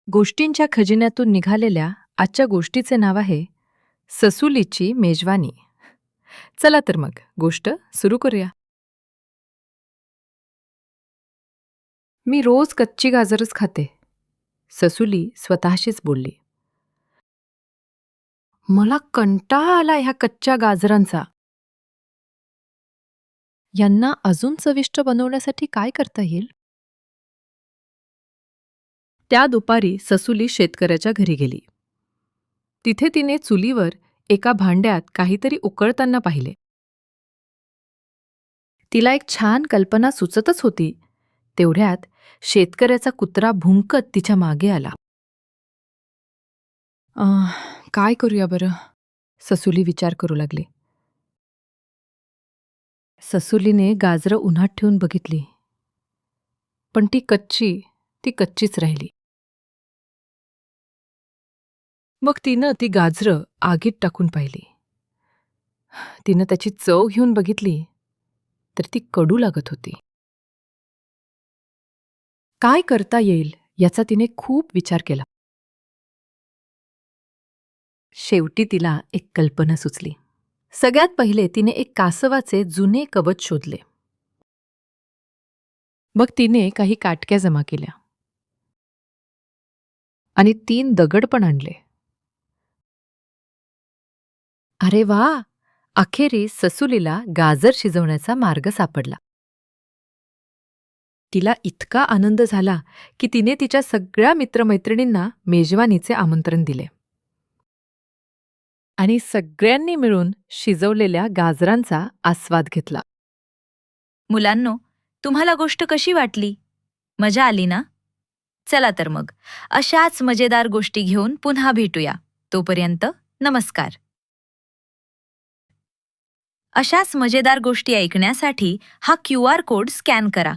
गोष्टींच्या खजिन्यातून निघालेल्या आजच्या गोष्टीचे नाव आहे ससुलीची मेजवानी. चला तर मग गोष्ट सुरू करूया. मी रोज कच्ची गाजरच खाते, ससुली स्वतःशीच बोलली. मला कंटाळा आला ह्या कच्च्या गाजरांचा. यांना अजून चविष्ट बनवण्यासाठी काय करता येईल? त्या दुपारी ससुली शेतकऱ्याच्या घरी गेली. तिथे तिने चुलीवर एका भांड्यात काहीतरी उकळताना पाहिले. तिला एक छान कल्पना सुचतच होती, तेवढ्यात शेतकऱ्याचा कुत्रा भुंकत तिच्या मागे आला. काय करूया बरं? ससुली विचार करू लागली. ससुलीने गाजरं उन्हात ठेवून बघितली, पण ती कच्चीच राहिली. मग तिनं ती गाजरं आगीत टाकून पाहिली. तिनं त्याची चव घेऊन बघितली, तर ती कडू लागत होती. काय करता येईल याचा तिने खूप विचार केला. शेवटी तिला एक कल्पना सुचली. सगळ्यात पहिले तिने एक कासवाचे जुने कवच शोधले. मग तिने काही काटक्या जमा केल्या आणि 3 दगड पण आणले. अरे वा! अखेरीस ससुलीला गाजर शिजवण्याचा मार्ग सापडला. तिला इतका आनंद झाला की तिने तिच्या सगळ्या मित्रमैत्रिणींना मेजवानीचे आमंत्रण दिले आणि सगळ्यांनी मिळून शिजवलेल्या गाजरांचा आस्वाद घेतला. मुलांनो, तुम्हाला गोष्ट कशी वाटली? मजा आली ना? चला तर मग अशाच मजेदार गोष्टी घेऊन पुन्हा भेटूया. तोपर्यंत नमस्कार. अशाच मजेदार गोष्टी ऐकण्यासाठी हा QR कोड स्कॅन करा